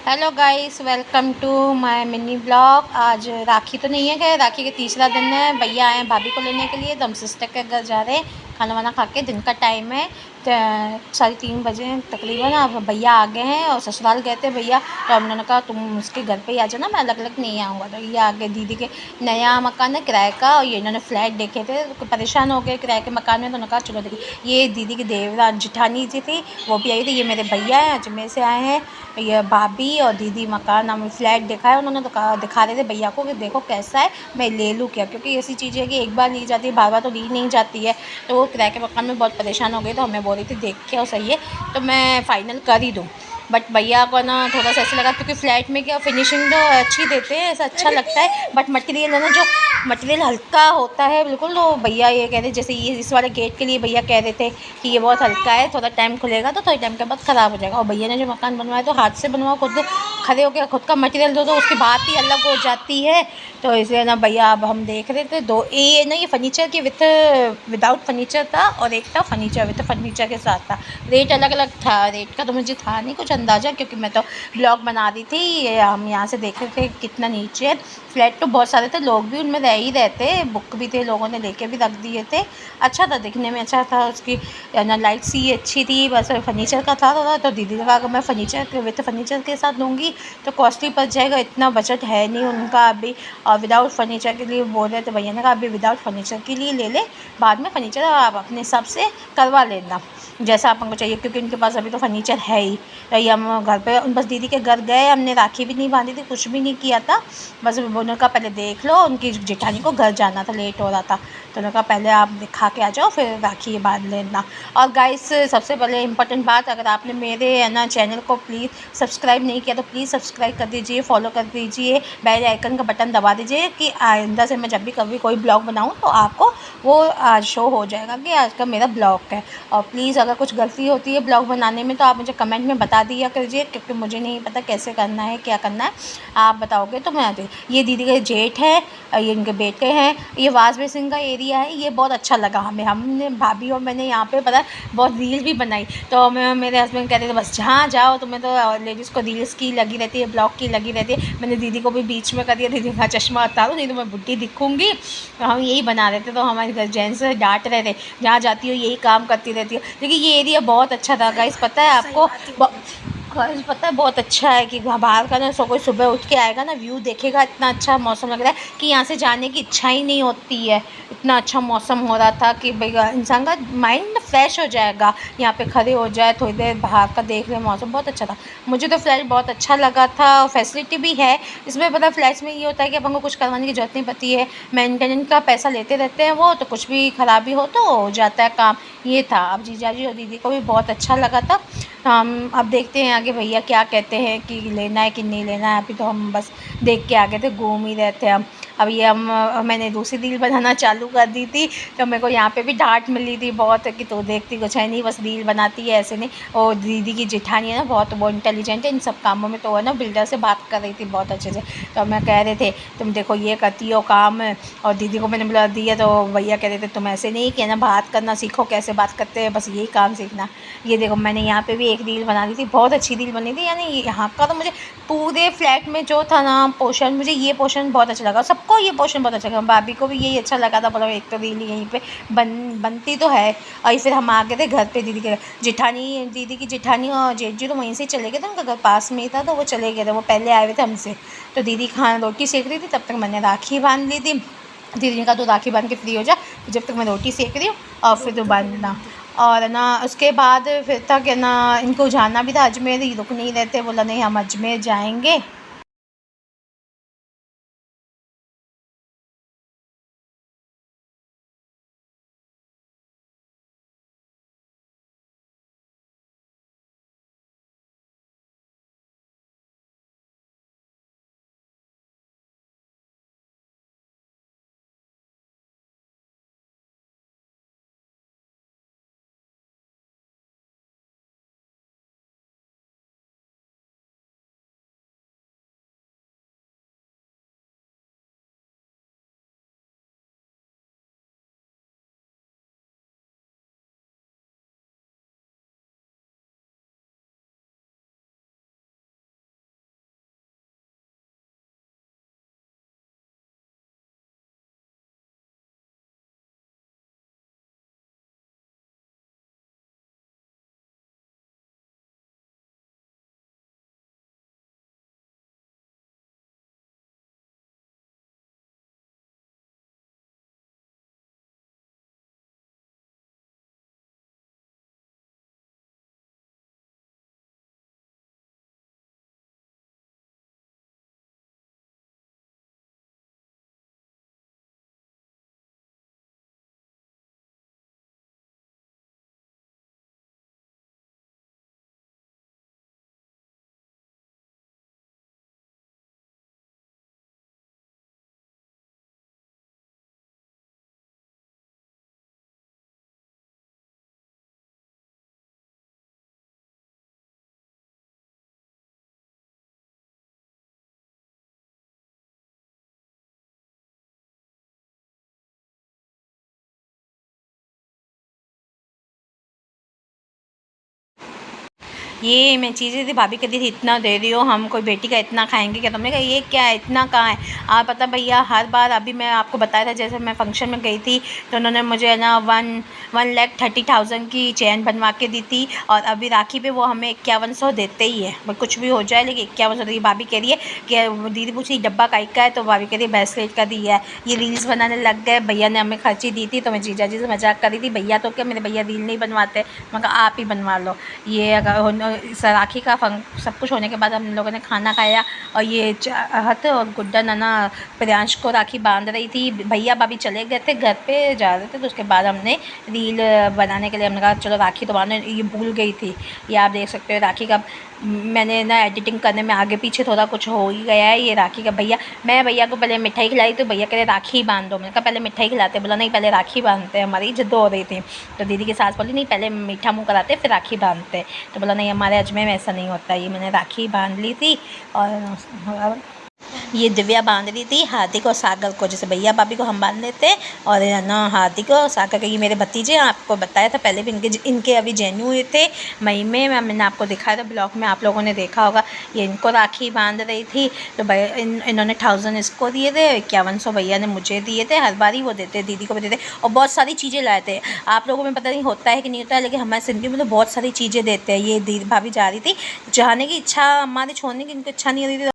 Hello guys, welcome to my mini blog. आज राखी तो नहीं है, गए राखी के तीसरा दिन है। भैया आए हैं भाभी को लेने के लिए, तो हम सिस्टर के घर जा रहे हैं। खाना वाना खा के, दिन का टाइम है 3:30 बजे तकरीबन। अब भैया आ गए हैं और ससुराल गए थे भैया, तो हम लोगों ने कहा तुम उसके घर पे ही आ जाना, मैं अलग अलग नहीं आऊँगा। तो ये आगे दीदी के नया मकान है किराए का, और ये इन्होंने फ्लैट देखे थे तो परेशान हो गए किराए के मकान में। तो उन्होंने कहा चलो देखिए, ये दीदी की देवराज जिठानी जी थी, वो भी आई थी। ये मेरे भैया हैं, अजमेर से आए हैं। ये भाभी और दीदी मकान हमें फ्लैट दिखा है उन्होंने, तो दिखा रहे थे भैया को कि देखो कैसा है, मैं ले लूँ क्या, क्योंकि ऐसी चीज़ है कि एक बार ली जाती है, बार बार तो ली नहीं जाती है। तो वो किराए के मकान में बहुत परेशान हो गए, तो हमें बोल रही थी देख के और सही है तो मैं फ़ाइनल कर ही दूँ। बट भैया को ना थोड़ा सा ऐसा लगा, क्योंकि फ्लैट में क्या फिनिशिंग तो अच्छी देते हैं, ऐसा अच्छा लगता है, बट मटेरियल है ना, जो मटेरियल हल्का होता है बिल्कुल। तो भैया ये कह रहे, जैसे ये इस वाले गेट के लिए भैया कह रहे थे कि ये बहुत हल्का है, थोड़ा टाइम खुलेगा तो थोड़े टाइम के बाद ख़राब हो जाएगा। और भैया ने जो मकान बनवाया तो हाथ से बनवाओ, खुद खड़े होकर खुद का मटेरियल दो, तो उसकी बात ही अलग हो जाती है। तो इसलिए ना भैया, अब हम देख रहे थे दो, ये ना ये फर्नीचर के विदाउट फर्नीचर था, और एक था फर्नीचर विद फर्नीचर के साथ था। रेट अलग अलग था, रेट का तो मुझे था नहीं कुछ अंदाज़ा, क्योंकि मैं तो ब्लॉग बना रही थी। हम यहाँ से देख रहे थे कितना नीचे है। फ्लैट तो बहुत सारे थे, लोग भी उनमें रह ही रहते, बुक भी थे, लोगों ने लेके भी रख दिए थे। अच्छा था, दिखने में अच्छा था। उसकी ना लाइट सी अच्छी थी, बस फर्नीचर का था थोड़ा। तो दीदी ने कहा अगर मैं फर्नीचर विद फर्नीचर के साथ लूँगी तो कॉस्टली पड़ जाएगा, इतना बजट है नहीं उनका अभी। और विदाउट फर्नीचर के लिए बोल रहे थे भैया ने कहा अभी विदाउट फर्नीचर के लिए ले ले, बाद में फर्नीचर आप अपने हिसाब से करवा लेना जैसा आप हमको चाहिए, क्योंकि उनके पास अभी तो फर्नीचर है ही। तो ये हम घर पे बस दीदी के घर गए, हमने राखी भी नहीं बांधी थी, कुछ भी नहीं किया था। बस उन्होंने कहा पहले देख लो, उनकी जेठानी को घर जाना था, लेट हो रहा था, तो उन्होंने कहा पहले आप दिखा के आ जाओ फिर राखी बांध लेना। और गाइस, सबसे पहले इंपॉर्टेंट बात, अगर आपने मेरे है ना चैनल को प्लीज़ सब्सक्राइब नहीं किया तो प्लीज़ सब्सक्राइब कर दीजिए, फॉलो कर दीजिए, बेल आइकन का बटन दबा दीजिए, कि आइंदा से मैं जब भी कभी कोई ब्लॉग बनाऊँ तो आपको वो आज शो हो जाएगा कि आज का मेरा ब्लॉग है। और प्लीज़ अगर कुछ गलती होती है ब्लॉग बनाने में तो आप मुझे कमेंट में बता दिया कीजिए, क्योंकि मुझे नहीं पता कैसे करना है, क्या करना है। आप बताओगे तो मैं आती। ये दीदी के जेठ है, ये इनके बेटे हैं। ये वाज बेसिन का एरिया है, ये बहुत अच्छा लगा हमें। हमने भाभी और मैंने यहाँ पे पता है बहुत रील भी बनाई। तो मैं, मेरे हस्बैंड कहते थे बस जहाँ जाओ तुम्हें तो लेडीज़ को रील्स की लगी रहती है, ब्लॉग की लगी रहती है। मैंने दीदी को भी बीच में कर दिया, दीदी का चश्मा उतारो नहीं तो मैं बुढ़ी दिखूँगी। तो हम यही बना रहे थे, तो हमारे घर जेंट्स डांट रहे थे जहाँ जाती हो यही काम करती रहती हो। लेकिन ये एरिया बहुत अच्छा था गाइस, पता है आपको। गाइस पता है बहुत अच्छा है कि बाहर का ना, सो कोई सुबह उठ के आएगा ना, व्यू देखेगा, इतना अच्छा मौसम लग रहा है कि यहाँ से जाने की इच्छा ही नहीं होती है। इतना अच्छा मौसम हो रहा था कि भाई इंसान का माइंड फ्रेश हो जाएगा, यहाँ पे खड़े हो जाए थोड़ी देर, बाहर का देख रहे, मौसम बहुत अच्छा था। मुझे तो फ्लैट बहुत अच्छा लगा था, और फैसिलिटी भी है इसमें। पता है फ्लैट्स में ये होता है कि अपन को कुछ करवाने की जरूरत नहीं पड़ती है, मेंटेनेंस का पैसा लेते रहते हैं वो, तो कुछ भी खराबी हो तो हो जाता है काम। ये था। अब जीजाजी और दीदी को भी बहुत अच्छा लगा था। हम अब देखते हैं आगे भैया क्या कहते हैं कि लेना है कि नहीं लेना है। अभी तो हम बस देख के आ गए थे, घूम ही रहे थे हम। अब ये हम मैंने दूसरी रील बनाना चालू कर दी थी, तो मेरे को यहाँ पे भी डांट मिली थी बहुत कि तो देखती कुछ है नहीं, बस रील बनाती है ऐसे नहीं। और दीदी की जेठानी है ना, बहुत वो इंटेलिजेंट है इन सब कामों में, तो है ना बिल्डर से बात कर रही थी बहुत अच्छे से। तो मैं कह रहे थे तुम देखो ये करती हो काम, और दीदी को मैंने बुला दिया, तो भैया कह रहे थे तुम ऐसे नहीं कि ना बात करना सीखो, कैसे बात करते हैं, बस यही काम सीखना। ये देखो मैंने यहाँ पे भी एक रील बना दी थी, बहुत अच्छी रील बनी थी। यानी यहाँ का तो मुझे पूरे फ्लैट में जो था ना पोर्शन, मुझे ये पोर्शन बहुत अच्छा लगा, सबको ये पोर्शन बहुत अच्छा लगा, भाभी को भी यही अच्छा लगा था। बोला एक तो रील यहीं पे बनती तो है। और फिर हम आ गए थे घर पे, दीदी के जेठानी, दीदी की जेठानी और जेठ जी तो वहीं से चले गए थे, उनका घर पास में ही था, तो वो चले गए थे, वो पहले आए हुए थे हमसे। तो दीदी खाना रोटी सेक रही थी, तब तक मैंने राखी बांध ली थी। दीदी ने कहा तो राखी बांध के फ्री हो जा, जब तक मैं रोटी सेक रही हूँ और फिर तो बांधना। और ना उसके बाद फिर था कि ना इनको जाना भी था अजमेर, ही रुक नहीं रहते, बोला नहीं हम अजमेर जाएंगे। ये मैं चीज़ें थी, भाभी कहती थी इतना दे रही हो, हम कोई बेटी का इतना खाएंगे क्या? तुमने कहा ये क्या है, इतना कहाँ है? आप पता भैया हर बार, अभी मैं आपको बताया था जैसे मैं फंक्शन में गई थी तो उन्होंने मुझे ना 1,30,000 की चेन बनवा के दी थी, और अभी राखी पे वो हमें 5100 देते ही है। कुछ भी हो जाए लेकिन 5100 देती। भाभी कह रही है कि दीदी पूछी डब्बा काई का है, तो भाभी कह रही है ब्रेसलेट का दिया है। ये रील्स बनाने लग गए, भैया ने हमें खर्ची दी थी तो मैं जीजा जी से मजाक कर रही थी, भैया तो क्या, मेरे भैया रील नहीं बनवाते। मैं कहा आप ही बनवा लो। ये अगर राखी का सब कुछ होने के बाद हम लोगों ने खाना खाया, और ये चाहत और गुड्डा नाना प्रियांश को राखी बांध रही थी। भैया भाभी चले गए थे, घर पे जा रहे थे, तो उसके बाद हमने रील बनाने के लिए हमने कहा चलो राखी तो बांधे। ये भूल गई थी, ये आप देख सकते हो राखी का मैंने ना एडिटिंग करने में आगे पीछे थोड़ा कुछ हो ही गया है। ये राखी का मैं भैया को पहले मिठाई खिलाई तो भैया कह रहे राखी बांध दो। मैंने कहा पहले मिठाई खिलाते, बोला नहीं पहले राखी बांधते। हमारी जिद हो रही थी तो दीदी की सास बोली नहीं पहले मीठा मुँह कराते फिर राखी बांधते, तो बोला नहीं हमारे अजमेर में ऐसा नहीं होता। ये मैंने राखी बांध ली थी, और ये दिव्या बांध रही थी हार्दिक और सागर को, जैसे भैया भाभी को हम बांध लेते हैं, और ना हार्दिक और सागर के। ये मेरे भतीजे, आपको बताया था पहले भी, इनके अभी जैनू हुए थे मई में, मैंने आपको दिखाया था ब्लॉग में, आप लोगों ने देखा होगा। ये इनको राखी बांध रही थी तो भैया इन्होंने 1000 इसको दिए थे, 5100 भैया ने मुझे दिए थे। हर बार ही वो देते, दीदी को भी देते, और बहुत सारी चीज़ें लाए थे। आप लोगों में पता नहीं होता है कि नहीं होता है, लेकिन हमारे सिंधी में तो बहुत सारी चीज़ें देते हैं। ये दीदी भाभी जा रही थी, जाने की इच्छा हमारे छोड़ने की इनको इच्छा नहीं हो रही थी।